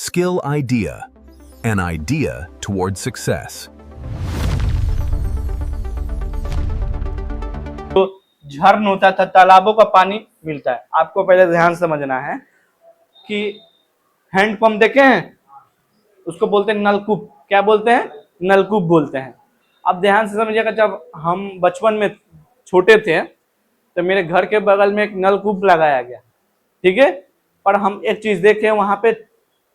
skill idea, an idea toward success. तो झरन होता था, तालाबों का पानी मिलता है। आपको पहले ध्यान समझना है कि हैंडपंप देखे हैं, उसको बोलते हैं नलकूप। क्या बोलते हैं? नलकूप बोलते हैं। अब ध्यान से समझिएगा, जब हम बचपन में छोटे थे तो मेरे घर के बगल में एक नलकूप लगाया गया, ठीक है। पर हम एक चीज देखे, वहां पे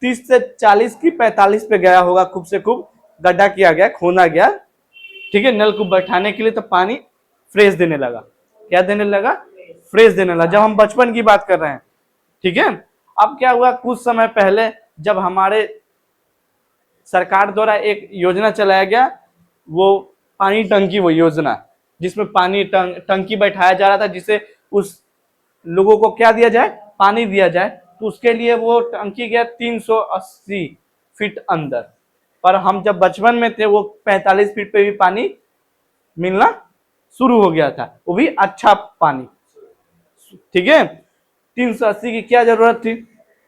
30 से 40 की 45 पे गया होगा, खूब से खूब गड्ढा किया गया, खोना गया, ठीक है, नलकूप बैठाने के लिए। तो पानी फ्रेश देने लगा। क्या देने लगा? फ्रेश देने लगा। जब हम बचपन की बात कर रहे हैं, ठीक है। अब क्या हुआ, कुछ समय पहले जब हमारे सरकार द्वारा एक योजना चलाया गया, वो पानी टंकी, वो योजना जिसमें पानी टंकी बैठाया जा रहा था, जिससे उस लोगों को क्या दिया जाए? पानी दिया जाए। तो उसके लिए वो टंकी गया 380 फीट अंदर। पर हम जब बचपन में थे, वो 45 फीट पे भी पानी मिलना शुरू हो गया था, वो भी अच्छा पानी, ठीक है। 380 की क्या जरूरत थी?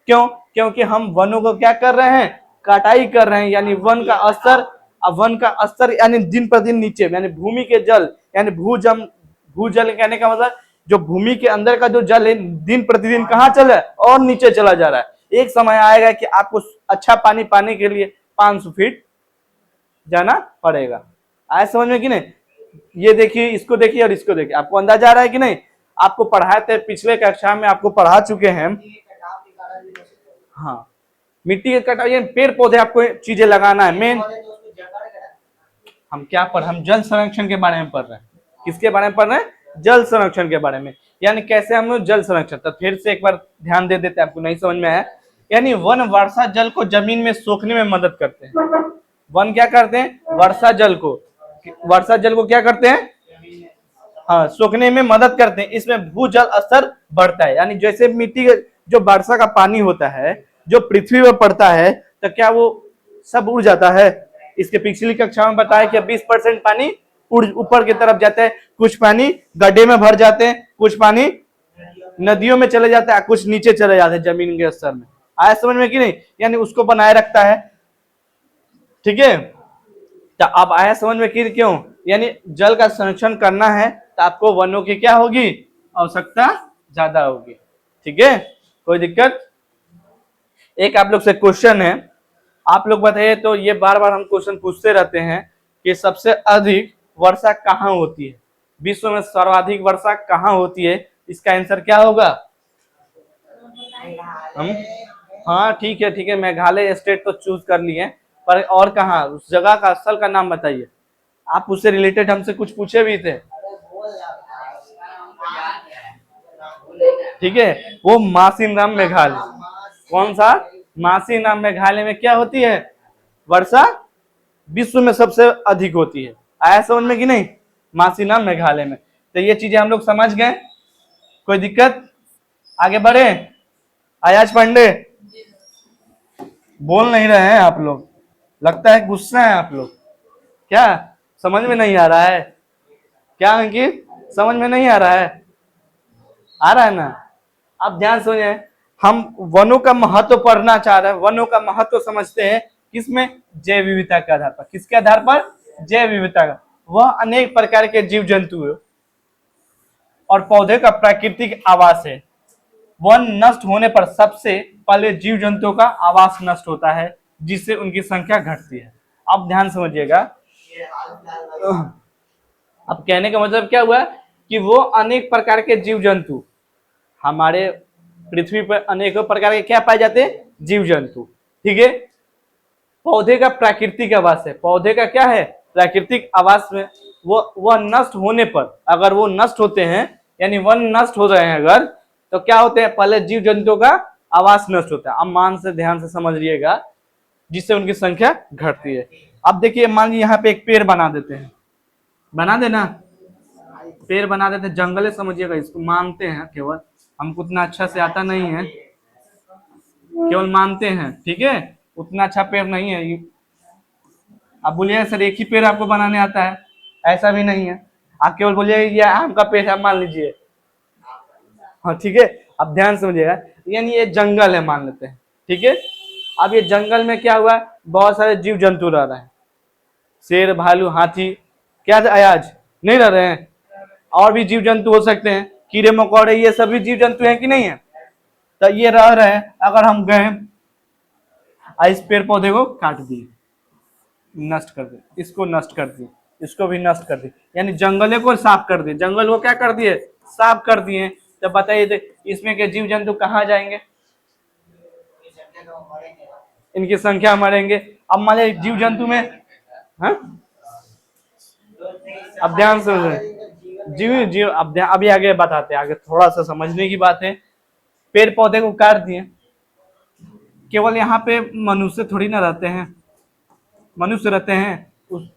क्यों? क्योंकि हम वनों को क्या कर रहे हैं? कटाई कर रहे हैं। यानी वन का स्तर, अब वन का स्तर यानी दिन प्रतिदिन नीचे, यानी भूमि के जल, यानी भूजल कहने का मतलब जो भूमि के अंदर का जो जल है, दिन प्रतिदिन कहाँ चला है? और नीचे चला जा रहा है। एक समय आएगा कि आपको अच्छा पानी पाने के लिए 500 फीट जाना पड़ेगा। आया समझ में कि नहीं? ये देखिए, इसको देखिए और इसको देखिए, आपको अंदाजा आ रहा है कि नहीं? आपको पढ़ाए थे पिछले कक्षा में, आपको पढ़ा चुके हैं। हाँ, मिट्टी के कटाई, पेड़ पौधे आपको चीजें लगाना है। मेन हम क्या पढ़, हम जल संरक्षण के बारे में पढ़ रहे हैं। किसके बारे में पढ़ रहे हैं? जल संरक्षण के बारे में। यानी कैसे हम लोग जल संरक्षण, तो फिर से एक बार ध्यान दे देते हैं, आपको नहीं समझ में आया। यानी वन वर्षा जल को जमीन में सोखने में मदद करते हैं। वन क्या करते हैं? वर्षा जल को क्या करते हैं? हाँ, सोखने में मदद करते हैं। इसमें भूजल स्तर बढ़ता है। यानी जैसे मिट्टी जो वर्षा का पानी होता है, जो पृथ्वी पर पड़ता है, तो क्या वो सब उड़ जाता है? इसके पिछली कक्षा में बताया कि 20% पानी ऊपर की तरफ जाता है, कुछ पानी गड्ढे में भर जाते हैं, कुछ पानी नदियों में चले जाता है, कुछ नीचे चले जाते हैं जमीन के स्तर में। आया समझ में कि नहीं? यानी उसको बनाए रखता है, ठीक है। तो अब आया समझ में कि क्यों यानी जल का संरक्षण करना है, तो आपको वनों की क्या होगी? आवश्यकता ज्यादा होगी, ठीक है। कोई दिक्कत? एक आप लोग से क्वेश्चन है, आप लोग बताइए। तो ये बार बार हम क्वेश्चन पूछते रहते हैं कि सबसे अधिक वर्षा कहाँ होती है, विश्व में सर्वाधिक वर्षा कहाँ होती है? इसका आंसर क्या होगा? हम हाँ, ठीक है, मेघालय स्टेट तो चूज कर लिए, पर और कहाँ? उस जगह का स्थल का नाम बताइए। आप उससे रिलेटेड हमसे कुछ पूछे भी थे, ठीक है। वो मासिनराम मेघालय। कौन सा? मासिनराम मेघालय में क्या होती है? वर्षा विश्व में सबसे अधिक होती है। आया समझ में कि नहीं? मासिनराम मेघालय में। तो ये चीजें हम लोग समझ गए। कोई दिक्कत? आगे बढ़े। आयाज पांडे, बोल नहीं रहे हैं आप लोग, लगता है गुस्सा है आप लोग। क्या समझ में नहीं आ रहा है? क्या अंकित, समझ में नहीं आ रहा है? आ रहा है ना? आप ध्यान सुनिए, हम वनों का महत्व पढ़ना चाह रहे हैं। वनों का महत्व समझते हैं किसमें? जैव विविधता के आधार पर। किसके आधार पर? जैव विविधता का। वह अनेक प्रकार के जीव जंतु और पौधे का प्राकृतिक आवास है। वन नष्ट होने पर सबसे पहले जीव जंतुओं का आवास नष्ट होता है, जिससे उनकी संख्या घटती है। अब ध्यान समझिएगा, अब कहने का मतलब क्या हुआ कि वो अनेक प्रकार के जीव जंतु, हमारे पृथ्वी पर अनेकों प्रकार के क्या पाए जाते हैं? जीव जंतु, ठीक है। पौधे का प्राकृतिक आवास है। पौधे का क्या है? प्राकृतिक आवास में वो नष्ट होने पर, अगर वो नष्ट होते हैं, यानी वन नष्ट हो रहे हैं अगर, तो क्या होते हैं? पहले जीव जंतुओं का आवास नष्ट होता है। अब मान से ध्यान से समझिएगा, जिससे उनकी संख्या घटती है। अब देखिए, मान लीजिए यहाँ पे एक पेड़ बना देते हैं, बना देना, पेड़ बना देते हैं, जंगल समझिएगा इसको, मानते हैं केवल, हमको उतना अच्छा से आता नहीं है, केवल मानते हैं, ठीक है। उतना अच्छा पेड़ नहीं है। आप बोलिए सर एक ही पेड़ आपको बनाने आता है, ऐसा भी नहीं है। आप केवल बोलिए ये आम का पेड़ है, मान लीजिए, हाँ ठीक है। अब ध्यान समझिएगा, यानी ये जंगल है मान लेते हैं, ठीक है। अब ये जंगल में क्या हुआ, बहुत सारे जीव जंतु रह रहे हैं, शेर, भालू, हाथी, क्या आज नहीं रह रहे हैं, और भी जीव जंतु हो सकते हैं, कीड़े मकोड़े, ये सभी जीव जंतु हैं कि नहीं है, तो ये रह रहे हैं। अगर हम गए इस पेड़ पौधे को काट दिए, नष्ट कर दिए, इसको नष्ट कर दिए, इसको भी नष्ट कर दिए, यानी जंगलों को साफ कर दिए, जंगल को क्या कर दिए, साफ कर दिए, तो बताइए तो इसमें के जीव जंतु कहाँ जाएंगे, इनकी संख्या मरेंगे। अब मान लीजिए जीव जंतु में, हाँ अब ध्यान से जीव जीव अब अभी आगे बताते हैं, आगे थोड़ा सा समझने की बात है। पेड़ पौधे को काट दिए, केवल यहाँ पे मनुष्य थोड़ी ना रहते हैं, मनुष्य रहते हैं, उस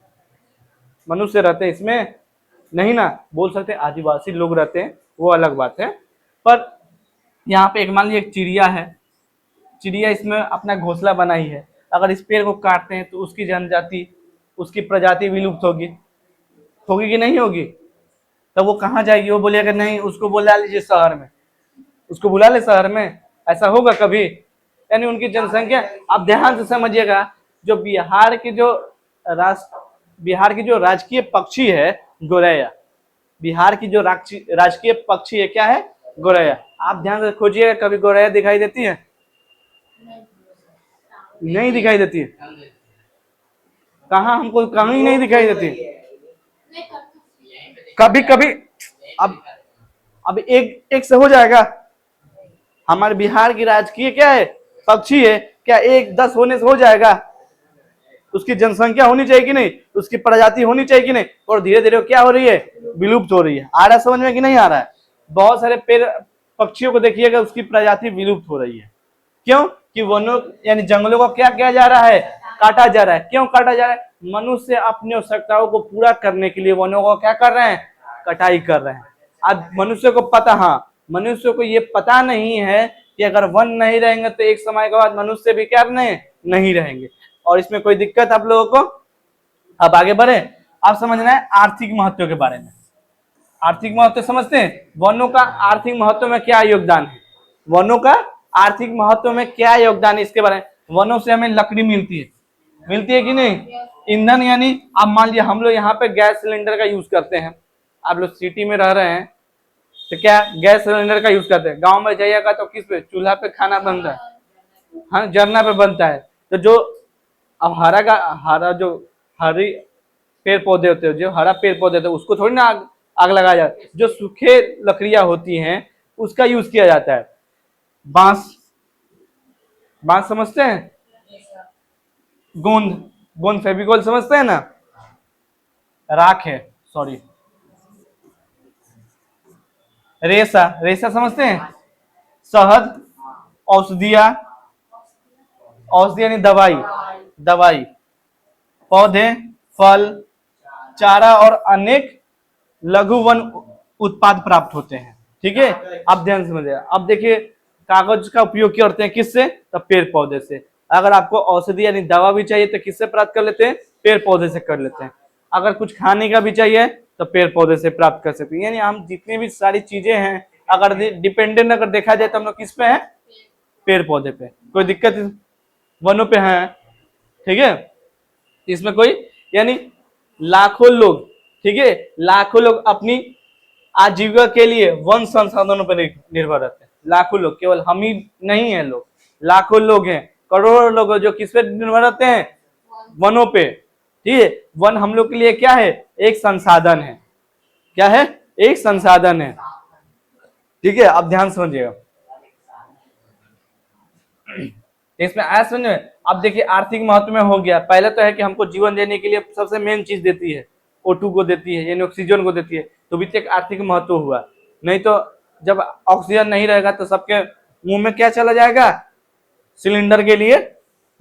मनुष्य रहते हैं इसमें नहीं ना, बोल सकते आदिवासी लोग रहते हैं, वो अलग बात है। पर यहाँ पे एक मान लीजिए एक चिड़िया है, चिड़िया इसमें अपना घोंसला बनाई है, अगर इस पेड़ को काटते हैं तो उसकी जनजाति, उसकी प्रजाति विलुप्त होगी, होगी कि नहीं होगी, तब वो कहाँ जाएगी, वो बोलेगा नहीं, उसको बुला लीजिए शहर में, उसको बुला ले शहर में, ऐसा होगा कभी, यानी उनकी जनसंख्या। आप ध्यान से समझिएगा, जो बिहार की जो राजकीय पक्षी है गोरैया, बिहार की जो राजकीय पक्षी है क्या है, गोरैया। आप ध्यान से खोजिएगा, कभी गोरैया दिखाई देती है, नहीं दिखाई देती है, कहाँ हमको कहीं नहीं दिखाई देती, कभी कभी। अब एक से हो जाएगा, हमारे बिहार की राजकीय क्या है, पक्षी है, क्या 1-10 होने से हो जाएगा, उसकी जनसंख्या होनी चाहिए कि नहीं, उसकी प्रजाति होनी चाहिए कि नहीं, और धीरे धीरे क्या हो रही है, विलुप्त हो रही है। आ रहा है समझ में कि नहीं आ रहा है, बहुत सारे पेड़ पक्षियों को देखिएगा, उसकी प्रजाति विलुप्त हो रही है, क्यों कि वनों यानी जंगलों को क्या किया जा रहा है, काटा जा रहा है। क्यों काटा जा रहा है, मनुष्य अपनी आवश्यकताओं को पूरा करने के लिए वनों को क्या कर रहे हैं, कटाई कर रहे हैं। आज मनुष्य को पता, हाँ मनुष्य को ये पता नहीं है कि अगर वन नहीं रहेंगे तो एक समय के बाद मनुष्य भी क्या नहीं रहेंगे, और इसमें कोई दिक्कत आप लोगों को। अब आगे बढ़े, आप समझना है आर्थिक महत्व के बारे में। आर्थिक महत्व समझते हैं, वनों का आर्थिक महत्व में क्या योगदान है, वनों का आर्थिक महत्व में क्या योगदान है, इसके बारे में। वनों से हमें लकड़ी मिलती है कि नहीं, ईंधन, यानी अब मान लीजिए हम लोग यहाँ पे गैस सिलेंडर का यूज करते हैं, आप लोग सिटी में रह रहे हैं तो क्या गैस सिलेंडर का यूज करते हैं, गांव में जाइएगा तो किस पे, चूल्हा पे खाना बनता है, हाँ जरना पे बनता है। तो जो अब हरा जो हरी पेड़ पौधे होते हैं, जो हरा पेड़ पौधे होते हैं, उसको थोड़ी ना आग लगाया जाता है, जो सूखे लकड़ियां होती हैं उसका यूज किया जाता है। बांस समझते हैं, गोंद फेविकोल समझते हैं ना, राख है, सॉरी, रेशा समझते हैं, शहद, औषधिया, औषधि यानी दवाई, पौधे, फल, चारा और अनेक लघु वन उत्पाद प्राप्त होते हैं। ठीक है, अब ध्यान से समझिए। अब देखिए कागज का उपयोग क्यों करते हैं, किससे, तो पेड़ पौधे से। अगर आपको औषधि यानी दवा भी चाहिए तो किससे प्राप्त कर लेते हैं, पेड़ पौधे से कर लेते हैं। अगर कुछ खाने का भी चाहिए तो पेड़ पौधे से प्राप्त कर सकते हैं। यानी हम जितनी भी सारी चीजें हैं, अगर डिपेंडेंट अगर देखा जाए तो हम लोग किस पे हैं, पेड़ पौधे पे। कोई दिक्कत वनों पे है, ठीक है, इसमें कोई, यानी लाखों लोग, ठीक है, लाखों लोग अपनी आजीविका के लिए वन संसाधनों पर निर्भर रहते हैं। लाखों लोग, केवल हम ही नहीं है लोग, लाखों लोग हैं, करोड़ों लोग जो किस पे निर्भर रहते हैं, वनों पे। ठीक है, वन हम लोग के लिए क्या है, एक संसाधन है, क्या है, एक संसाधन है। ठीक है, अब ध्यान समझिएगा, इसमें आया समझ में। अब देखिए आर्थिक महत्व में हो गया, पहले तो है कि हमको जीवन देने के लिए सबसे मेन चीज देती है, O2 को देती है, यानी ऑक्सीजन को देती है, तो भी एक आर्थिक महत्व हुआ। नहीं तो जब ऑक्सीजन नहीं रहेगा तो सबके मुंह में क्या चला जाएगा, सिलेंडर के लिए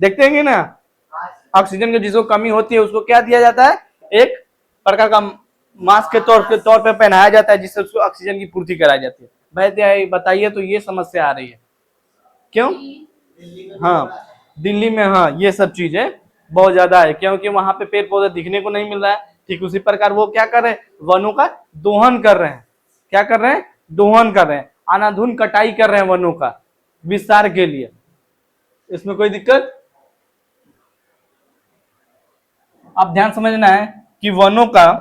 देखते हैं ना, ऑक्सीजन की जिसको कमी होती है उसको क्या दिया जाता है, एक प्रकार का मास्क के तौर पे पहनाया जाता है, जिससे उसको ऑक्सीजन की पूर्ति कराई जाती है। भाई बताइए, तो ये समस्या आ रही है क्यों, हाँ दिल्ली में, हाँ ये सब चीजें बहुत ज्यादा है, क्योंकि वहां पे पेड़ पौधे दिखने को नहीं मिल रहा है। ठीक उसी प्रकार वो क्या कर रहे हैं, वनों का दोहन कर रहे हैं, क्या कर रहे हैं, दोहन कर रहे हैं, अनाधुन कटाई कर रहे हैं वनों का विस्तार के लिए। इसमें कोई दिक्कत? अब ध्यान समझना है कि वनों का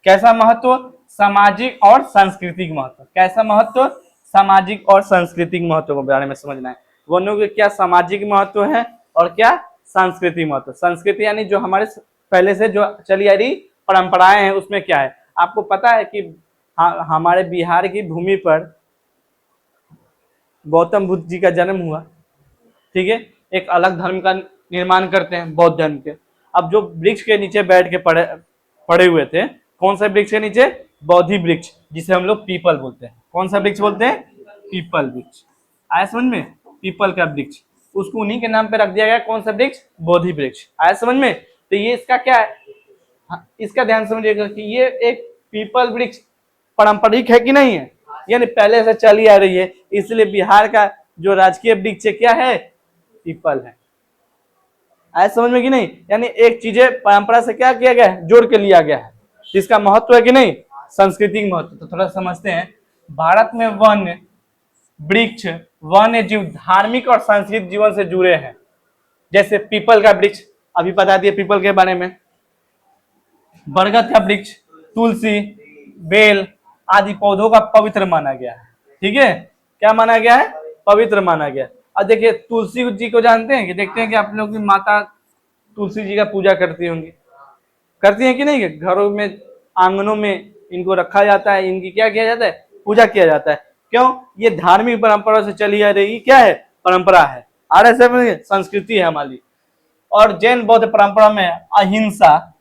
कैसा महत्व, सामाजिक और सांस्कृतिक महत्व। कैसा महत्व? सामाजिक और सांस्कृतिक महत्व के बारे में समझना है। वनों के क्या सामाजिक महत्व है और क्या सांस्कृतिक महत्व। संस्कृति यानी जो हमारे पहले से जो चली आ रही परंपराएं हैं उसमें क्या है। आपको पता है कि हमारे बिहार की भूमि पर गौतम बुद्ध जी का जन्म हुआ, ठीक है। एक अलग धर्म का निर्माण करते हैं, बौद्ध धर्म के। अब जो वृक्ष के नीचे बैठ के पड़े हुए थे, कौन सा वृक्ष के नीचे? बोधि वृक्ष, जिसे हम लोग पीपल बोलते हैं। कौन सा वृक्ष बोलते हैं? पीपल वृक्ष। आया समझ में? पीपल का वृक्ष, उसको उन्हीं के नाम पे रख दिया गया। कौन सा वृक्ष? बोधि वृक्ष। आया समझ में? तो ये इसका क्या है, इसका ध्यान समझिएगा कि ये एक पीपल वृक्ष पारंपरिक है कि नहीं है, यानी पहले से चली आ रही है। इसलिए बिहार का जो राजकीय वृक्ष क्या है? पीपल है। आया समझ में कि नहीं? यानी एक चीजें परंपरा से क्या किया गया है? जोड़ के लिया गया है। इसका महत्व है कि नहीं? सांस्कृतिक महत्व। तो थोड़ा समझते हैं। भारत में वन, वृक्ष, वन्य जीव धार्मिक और सांस्कृतिक जीवन से जुड़े हैं। जैसे पीपल का वृक्ष, अभी बता दिए पीपल के बारे में। बरगद का वृक्ष, तुलसी, बेल आदि पौधों का पवित्र माना गया है। ठीक है, क्या माना गया है? पवित्र माना गया। अब देखिए तुलसी जी को जानते हैं कि देखते हैं कि आप लोग की माता तुलसी जी का पूजा करती होंगी, करती हैं कि नहीं? घरों में, आंगनों में इनको रखा जाता है, इनकी क्या किया जाता है? पूजा किया जाता है। क्यों? ये धार्मिक परंपरा से चली आ रही क्या है? परंपरा है। RSF संस्कृति है हमारी। और जैन बौद्ध परंपरा में अहिंसा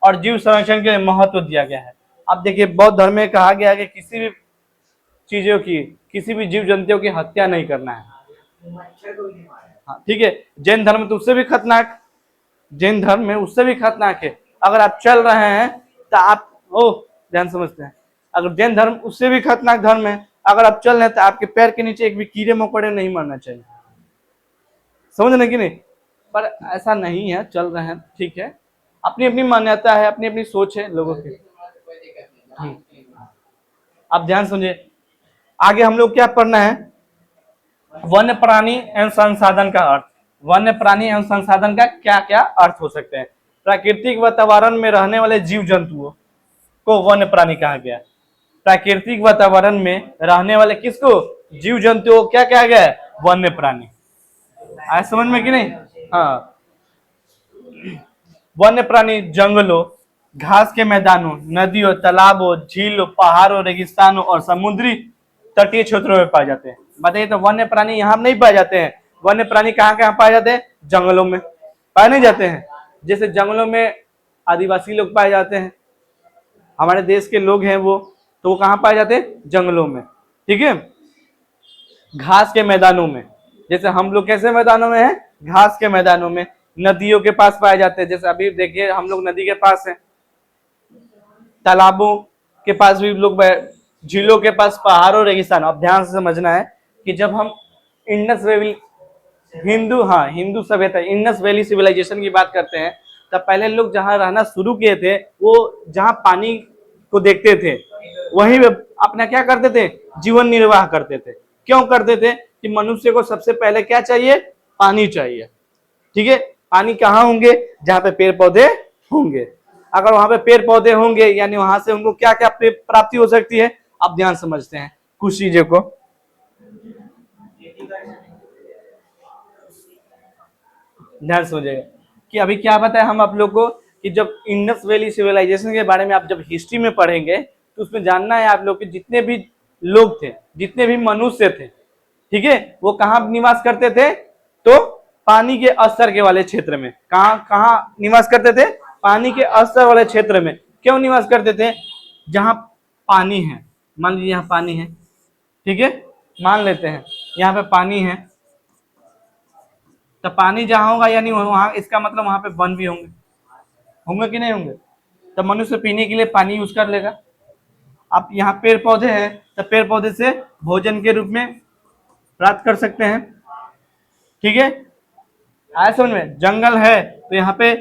और जीव संरक्षण के महत्व दिया गया है। अब देखिए बौद्ध धर्म में कहा गया है कि किसी भी चीजों की, किसी भी जीव जंतुओं की हत्या नहीं करना है। हाँ, ठीक है। जैन धर्म तो उससे भी खतरनाक, जैन धर्म में उससे भी खतरनाक है। अगर आप चल रहे हैं तो आप ध्यान समझते हैं, अगर जैन धर्म उससे भी खतरनाक धर्म है। अगर आप चल रहे हैं तो आपके पैर के नीचे एक भी कीड़े मकोड़े नहीं मरना चाहिए। समझ रहे कि नहीं? पर ऐसा नहीं है, चल रहे हैं, ठीक है। अपनी अपनी मान्यता है, अपनी अपनी सोच है लोगों की। अब ध्यान सुनिए, आगे हम लोग क्या पढ़ना है? वन्य प्राणी एवं संसाधन का अर्थ। वन्य प्राणी एवं संसाधन का क्या क्या अर्थ हो सकते हैं? प्राकृतिक वातावरण में रहने वाले जीव जंतुओं को वन्य प्राणी कहा गया। प्राकृतिक वातावरण में रहने वाले किसको? जीव जंतुओं को क्या कहा गया है? वन्य प्राणी। आया समझ में कि नहीं? हाँ, वन्य प्राणी जंगलों, घास के मैदानों, नदियों, तालाबों, झीलों, पहाड़ों, रेगिस्तानों और समुद्री तटीय क्षेत्रों में पाए जाते हैं। बताइए तो वन्य प्राणी यहाँ नहीं पाए जाते हैं। वन्य प्राणी कहाँ कहाँ पाए जाते हैं? जंगलों में पाए नहीं जाते हैं। जैसे जंगलों में आदिवासी लोग पाए जाते हैं, हमारे देश के लोग हैं वो, तो वो कहाँ पाए जाते हैं? जंगलों में। ठीक है। घास के मैदानों में, जैसे हम लोग कैसे मैदानों में हैं? घास के मैदानों में। नदियों के पास पाए जाते हैं, जैसे अभी देखिए हम लोग नदी के पास हैं। तालाबों के पास भी लोग, झीलों के पास, पहाड़ों, रेगिस्तान। अब ध्यान से समझना है कि जब हम इंडस वैली, हिंदू सभ्यता, इंडस वैली सिविलाइजेशन की बात करते हैं, तब पहले लोग जहाँ रहना शुरू किए थे, वो जहाँ पानी को देखते थे वहीं अपना क्या करते थे? जीवन निर्वाह करते थे। क्यों करते थे? कि मनुष्य को सबसे पहले क्या चाहिए? पानी चाहिए। ठीक है। पानी कहाँ होंगे? जहाँ पे पेड़ पौधे होंगे। अगर वहां पे पेड़ पौधे होंगे यानी वहां से उनको क्या क्या प्राप्ति हो सकती है? अब ध्यान समझते हैं कुछ चीजों को। ध्यान समझिएगा कि अभी क्या बताया हम आप लोग को कि जब इंडस वैली सिविलाइजेशन के बारे में आप जब हिस्ट्री में पढ़ेंगे तो उसमें जानना है आप लोग कि जितने भी लोग थे, जितने भी मनुष्य थे, ठीक है, वो कहाँ निवास करते थे? तो पानी के अस्तर के वाले क्षेत्र में। कहाँ निवास करते थे? पानी के अस्तर वाले क्षेत्र में। क्यों निवास करते थे? जहां पानी है, मान लीजिए यहाँ पानी है, ठीक है, मान लेते हैं यहाँ पे पानी है, तो पानी जहां होगा यानी वहां, इसका मतलब वहां पे वन भी होंगे, होंगे कि नहीं होंगे? तो मनुष्य पीने के लिए पानी यूज कर लेगा। अब यहाँ पेड़ पौधे हैं तो पेड़ पौधे से भोजन के रूप में प्राप्त कर सकते हैं। ठीक है, आया समझ में? जंगल है तो यहाँ पे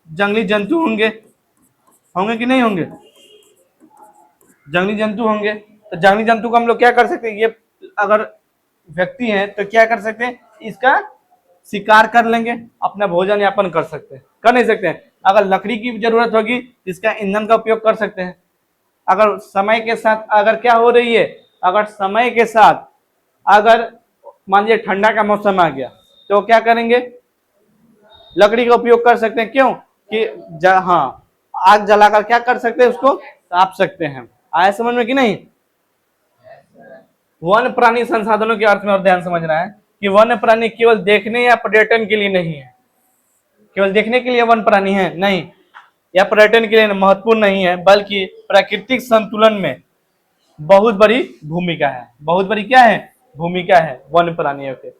जंगली जंतु होंगे, होंगे कि नहीं होंगे? जंगली जंतु होंगे। तो जंगली जंतु को हम लोग क्या कर सकते हैं? ये अगर व्यक्ति हैं तो क्या कर सकते हैं? इसका शिकार कर लेंगे, अपना भोजन यापन कर सकते हैं, कर नहीं सकते हैं। अगर लकड़ी की जरूरत होगी इसका ईंधन का उपयोग कर सकते हैं। अगर समय के साथ अगर क्या हो रही है, अगर समय के साथ अगर मान लीजिए ठंडा का मौसम आ गया तो क्या करेंगे, लकड़ी का उपयोग कर सकते हैं। क्यों कि हाँ, आग जलाकर क्या कर सकते हैं, उसको ताप सकते हैं। आया समझ में कि नहीं। वन प्राणी संसाधनों के अर्थ में और ध्यान समझना है कि वन्य प्राणी केवल देखने या पर्यटन के लिए नहीं है। केवल देखने के लिए वन प्राणी है नहीं, या पर्यटन के लिए महत्वपूर्ण नहीं है, बल्कि प्राकृतिक संतुलन में बहुत बड़ी भूमिका है। बहुत बड़ी क्या है, भूमिका है वन प्राणियों के।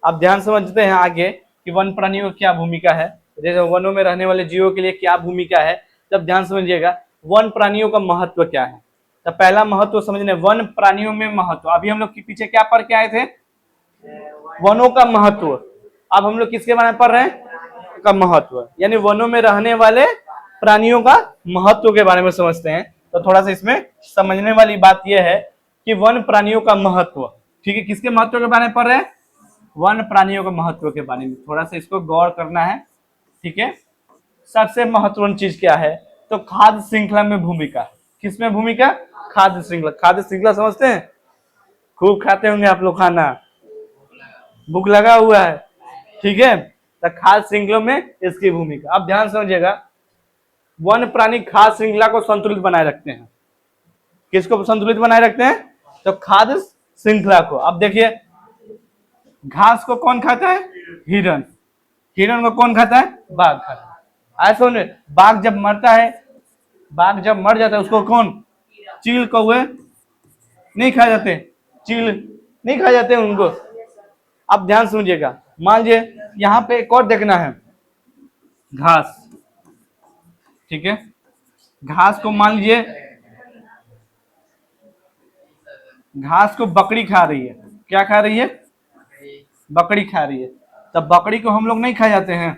अब ध्यान समझते हैं आगे कि वन प्राणियों की क्या भूमिका है, जैसे वनों में रहने वाले जीवों के लिए क्या भूमिका है। तब ध्यान समझिएगा वन प्राणियों का महत्व क्या है। तो पहला महत्व समझने, वन प्राणियों में महत्व। अभी हम लोग के पीछे क्या पढ़ के आए थे, वनों का महत्व। अब हम लोग किसके बारे में पढ़ रहे हैं, का महत्व, यानी वनों में रहने वाले प्राणियों का महत्व के बारे में समझते हैं। तो थोड़ा सा इसमें समझने वाली बात यह है कि वन प्राणियों का महत्व, ठीक है, किसके महत्व के बारे में पढ़ रहे हैं, वन प्राणियों के महत्व के बारे में थोड़ा सा इसको गौर करना है, ठीक है। सबसे महत्वपूर्ण चीज क्या है, तो खाद्य श्रृंखला में भूमिका। किसमें भूमिका, खाद्य श्रृंखला। खाद्य श्रृंखला समझते हैं, खूब खाते होंगे आप लोग खाना, भूख लगा हुआ है, ठीक है। तो खाद्य श्रृंखला में इसकी भूमिका। अब ध्यान समझिएगा, वन प्राणी खाद्य श्रृंखला को संतुलित बनाए रखते हैं। किसको संतुलित बनाए रखते हैं, तो खाद्य श्रृंखला को। अब देखिए, घास को कौन खाता है, हिरण। हिरण को कौन खाता है, बाघ खाता है। ऐसा नहीं, बाघ जब मरता है, बाघ जब मर जाता है उसको कौन, चील कौवे नहीं खाए जाते, चील नहीं खाए जाते उनको। अब ध्यान सुनिएगा, मान लीजिए यहाँ पे एक और देखना है, घास, ठीक है। घास को मान लीजिए, घास को बकरी खा रही है। क्या खा रही है, बकरी खा रही है। तब बकरी को हम लोग नहीं खा जाते हैं,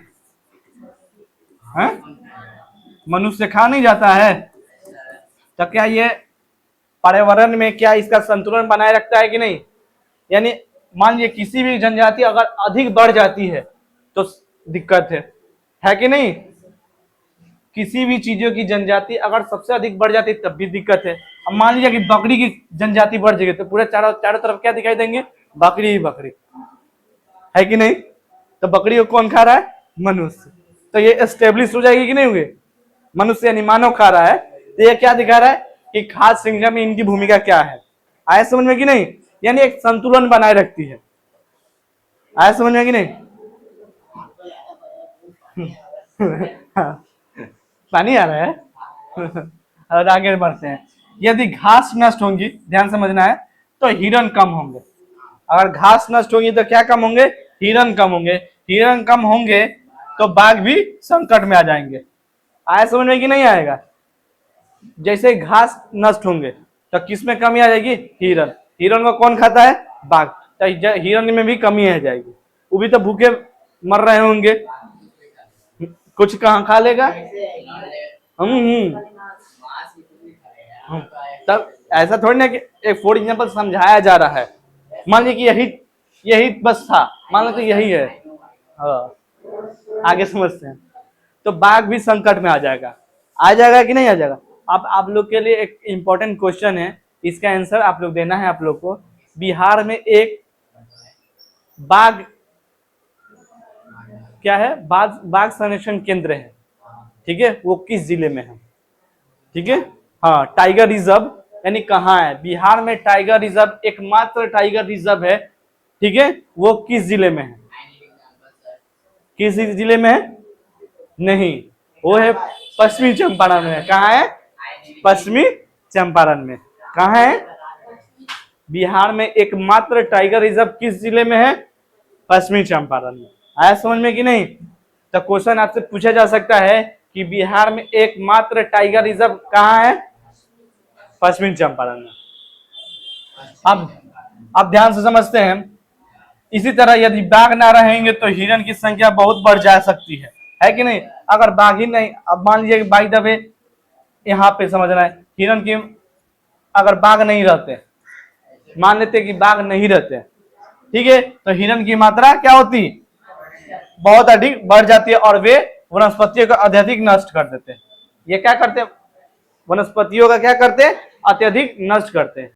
हैं? मनुष्य खा नहीं जाता है। तो क्या ये पर्यावरण में क्या इसका संतुलन बनाए रखता है कि नहीं। यानी मान लीजिए किसी भी जनजाति अगर अधिक बढ़ जाती है तो दिक्कत है कि नहीं। किसी भी चीजों की जनजाति अगर सबसे अधिक बढ़ जाती है तब भी दिक्कत है। अब मान लीजिए कि बकरी की जनजाति बढ़ जाएगी तो पूरे चारों तरफ क्या दिखाई देंगे, बकरी ही बकरी, है कि नहीं। तो बकरी को कौन खा रहा है, मनुष्य। तो ये एस्टेब्लिश हो जाएगी कि नहीं होगी, मनुष्य यानी मानव खा रहा है। तो ये क्या दिखा रहा है कि खाद्य श्रृंखला में इनकी भूमिका क्या है। आया समझ में कि नहीं, यानी एक संतुलन बनाए रखती है। आया समझ में कि नहीं। पानी आ रहा है। और आगे बढ़ते हैं। यदि घास नष्ट होंगी, ध्यान समझना है, तो हिरण कम होंगे। अगर घास नष्ट होगी तो क्या कम होंगे, हिरण कम होंगे। हिरण कम होंगे तो बाघ भी संकट में आ जाएंगे। आया समझ में कि नहीं आएगा। जैसे घास नष्ट होंगे तो किसमें कमी आ जाएगी, हिरण। हिरण को कौन खाता है, बाघ। तो हिरण में भी कमी आ जाएगी, वो भी तो भूखे मर रहे होंगे, कुछ कहाँ खा लेगा। तब ऐसा थोड़ी ना कि एक फॉर एग्जाम्पल समझाया जा रहा है। मान लीजिए कि यही बस था, मान लो तो यही है। हाँ, आगे समझते हैं। तो बाघ भी संकट में आ जाएगा कि नहीं आ जाएगा। अब आप लोग के लिए एक इंपॉर्टेंट क्वेश्चन है, इसका आंसर आप लोग देना है आप लोग को। बिहार में एक बाघ क्या है, बाघ संरक्षण केंद्र है, ठीक है। वो किस जिले में है, ठीक है। हाँ, टाइगर रिजर्व यानी कहाँ है, बिहार में टाइगर रिजर्व एकमात्र टाइगर रिजर्व है, ठीक है। वो किस जिले में है, किस जिले में है, नहीं, वो है पश्चिमी चंपारण में। कहाँ है, पश्चिमी चंपारण में। कहाँ है, बिहार में एकमात्र टाइगर रिजर्व किस जिले में है, पश्चिमी चंपारण में। आया समझ में कि नहीं। तो क्वेश्चन आपसे पूछा जा सकता है कि बिहार में एकमात्र टाइगर रिजर्व कहाँ है, पश्चिमी चंपारण में। अब ध्यान से समझते हैं। इसी तरह यदि बाघ ना रहेंगे तो हिरण की संख्या बहुत बढ़ जा सकती है कि नहीं। अगर बाघ ही नहीं, अब मान लीजिए कि बाई द वे यहाँ पे समझना है, हिरण की अगर बाघ नहीं रहते, मान लेते कि बाघ नहीं रहते, ठीक है, तो हिरन की मात्रा क्या होती, बहुत अधिक बढ़ जाती है और वे वनस्पतियों को अत्यधिक नष्ट कर देते हैं। ये क्या करते हैं, वनस्पतियों का क्या करते हैं, अत्यधिक नष्ट करते हैं।